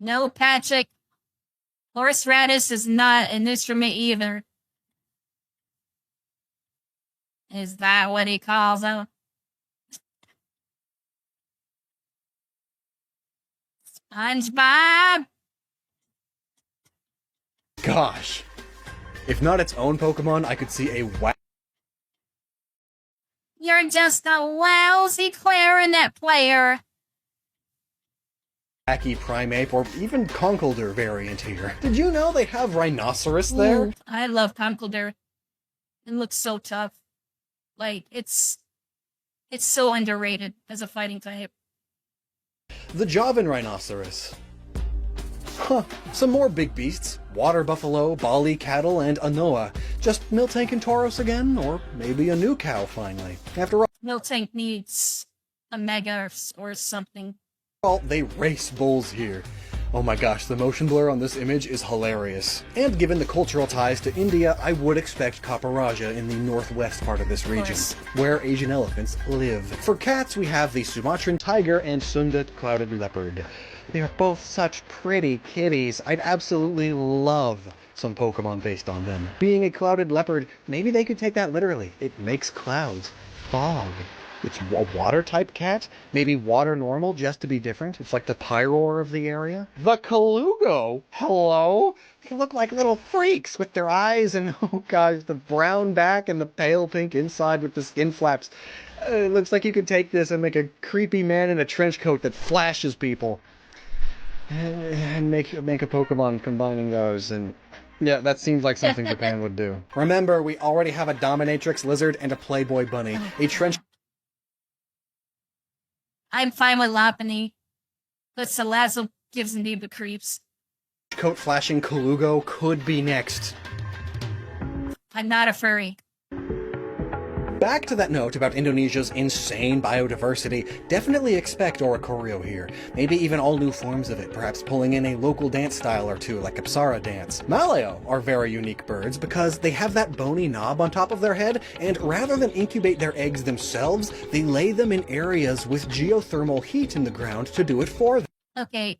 No, Patrick. Horseradish is not an instrument either. Is that what he calls them? SpongeBob? Gosh. If not its own Pokemon, I could see a You're just a lousy clarinet player. wacky Primeape or even Conkeldurr variant here. Did you know they have Rhinoceros there? Ooh, I love Conkeldurr. It looks so tough. Like, it's so underrated as a fighting type. The Javan Rhinoceros. Huh, some more big beasts. Water Buffalo, Bali Cattle, and Anoa. Just Miltank and Tauros again? Or maybe a new cow, finally. After Miltank needs a Mega or something. all, they race bulls here. Oh my gosh, the motion blur on this image is hilarious. And given the cultural ties to India, I would expect Kaparaja in the northwest part of this region, where Asian elephants live. For cats, we have the Sumatran tiger and Sunda clouded leopard. They are both such pretty kitties. I'd absolutely love some Pokemon based on them. Being a clouded leopard, maybe they could take that literally. It makes clouds. Fog. It's a water-type cat? Maybe water normal, just to be different? It's like the Pyroar of the area? The Kalugo? Hello? They look like little freaks with their eyes and, oh gosh, the brown back and the pale pink inside with the skin flaps. It looks like you could take this and make a creepy man in a trench coat that flashes people. And make a Pokemon combining those, and Yeah, that seems like something Japan would do. Remember, we already have a dominatrix lizard and a playboy bunny. A trench I'm fine with Lopunny, but Salazzle gives me the creeps. coat flashing Colugo could be next. I'm not a furry. Back to that note about Indonesia's insane biodiversity, definitely expect Oricorio here. Maybe even all new forms of it, perhaps pulling in a local dance style or two like Apsara dance. Maleo are very unique birds because they have that bony knob on top of their head, and rather than incubate their eggs themselves, they lay them in areas with geothermal heat in the ground to do it for them. Okay.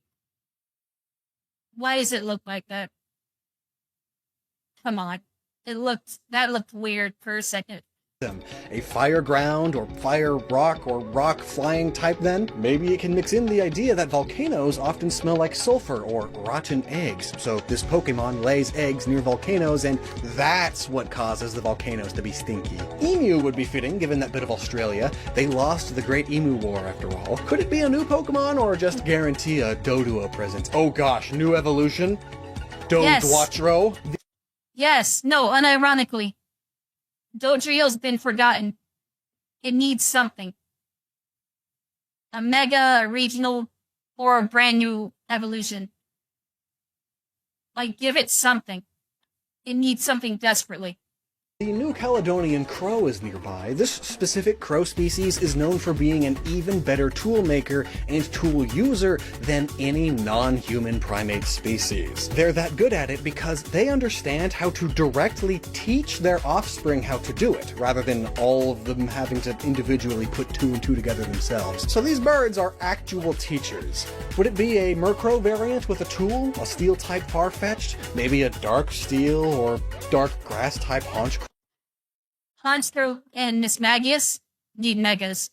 Why does it look like that? Come on. That looked weird for a second. A fire ground or fire rock or rock flying type then? Maybe it can mix in the idea that volcanoes often smell like sulfur or rotten eggs, so this Pokemon lays eggs near volcanoes and that's what causes the volcanoes to be stinky. Emu would be fitting given that bit of Australia. They lost the Great Emu War after all. Could it be a new Pokemon or just guarantee a Doduo presence? Oh gosh, new evolution? Dodwatchro? Yes, no, unironically. Dodrio's been forgotten. It needs something. A mega, a regional, or a brand new evolution. Like, give it something. It needs something desperately. The New Caledonian crow is nearby. This specific crow species is known for being an even better tool maker and tool user than any non-human primate species. They're that good at it because they understand how to directly teach their offspring how to do it, rather than all of them having to individually put two and two together themselves. So these birds are actual teachers. Would it be a Murkrow variant with a tool? A steel type Farfetch'd? Maybe a dark steel or dark grass type Haunch Honstro and Mismagius need megas.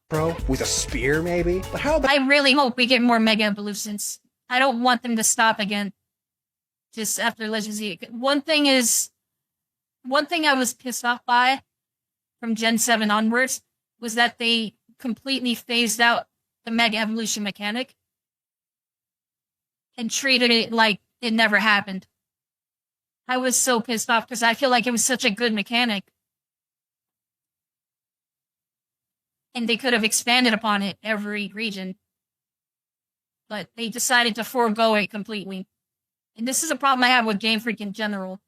Crow with a spear, maybe? But how about I really hope we get more mega evolutions. I don't want them to stop again. Just after Legends Z. One thing I was pissed off by from Gen 7 onwards was that they completely phased out the mega evolution mechanic and treated it like it never happened. I was so pissed off because I feel like it was such a good mechanic. And they could have expanded upon it every region. But they decided to forego it completely. And this is a problem I have with Game Freak in general.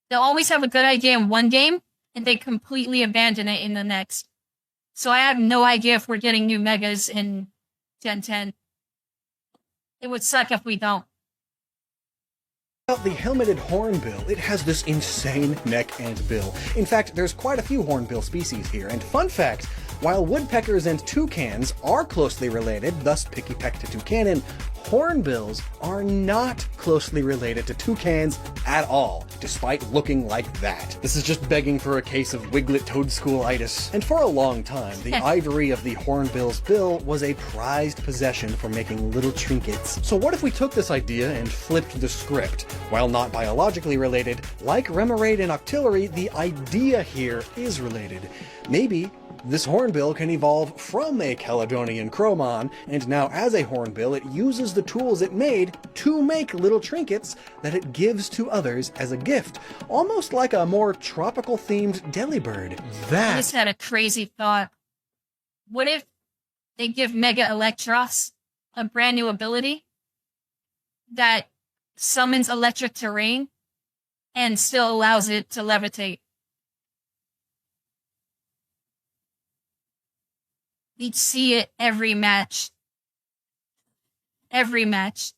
They'll always have a good idea in one game, and they completely abandon it in the next. So I have no idea if we're getting new megas in Gen 10. It would suck if we don't. the helmeted hornbill? It has this insane neck and bill. In fact, there's quite a few hornbill species here, and fun fact, while woodpeckers and toucans are closely related, thus picky peck to toucanon, hornbills are not closely related to toucans at all, despite looking like that. This is just begging for a case of wiglet toadschoolitis. And for a long time, the ivory of the hornbill's bill was a prized possession for making little trinkets. So what if we took this idea and flipped the script? While not biologically related, like Remoraid and Octillery, the idea here is related. Maybe this hornbill can evolve from a Caledonian Crowmon, and now as a hornbill it uses the tools it made to make little trinkets that it gives to others as a gift, almost like a more tropical-themed Delibird. I just had a crazy thought. What if they give Mega Electros a brand new ability that summons electric terrain and still allows it to levitate? We'd see it every match. Every match.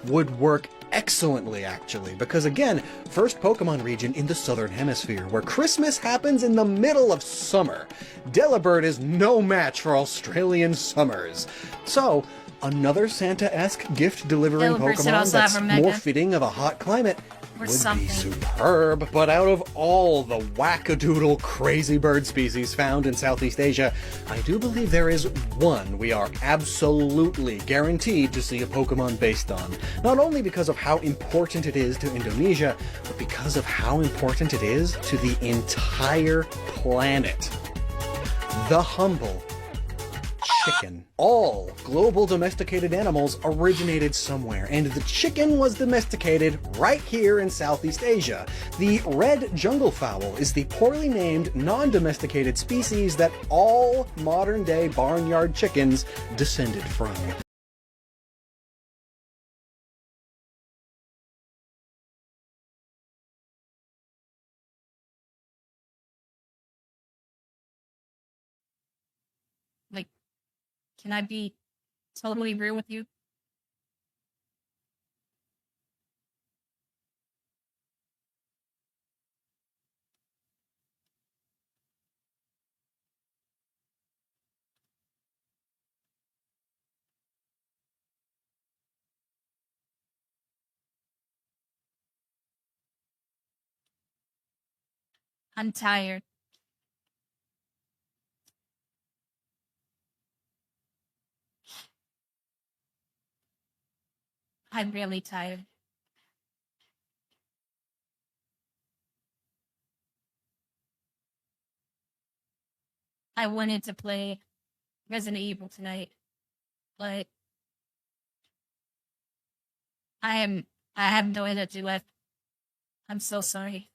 Would work excellently, actually, because again, first Pokemon region in the Southern Hemisphere, where Christmas happens in the middle of summer. Delibird is no match for Australian summers. So, another Santa-esque gift-delivering Delibird should Pokemon also that's have a Mega. more fitting of a hot climate Or would something. be superb. But out of all the wackadoodle crazy bird species found in Southeast Asia, I do believe there is one we are absolutely guaranteed to see a Pokemon based on. Not only because of how important it is to Indonesia, but because of how important it is to the entire planet. The humble chicken. All global domesticated animals originated somewhere, and the chicken was domesticated right here in Southeast Asia. The red jungle fowl is the poorly named, non-domesticated species that all modern-day barnyard chickens descended from. Like, can I be totally real with you? I'm tired. I'm really tired. I wanted to play Resident Evil tonight, but I have no energy left. I'm so sorry.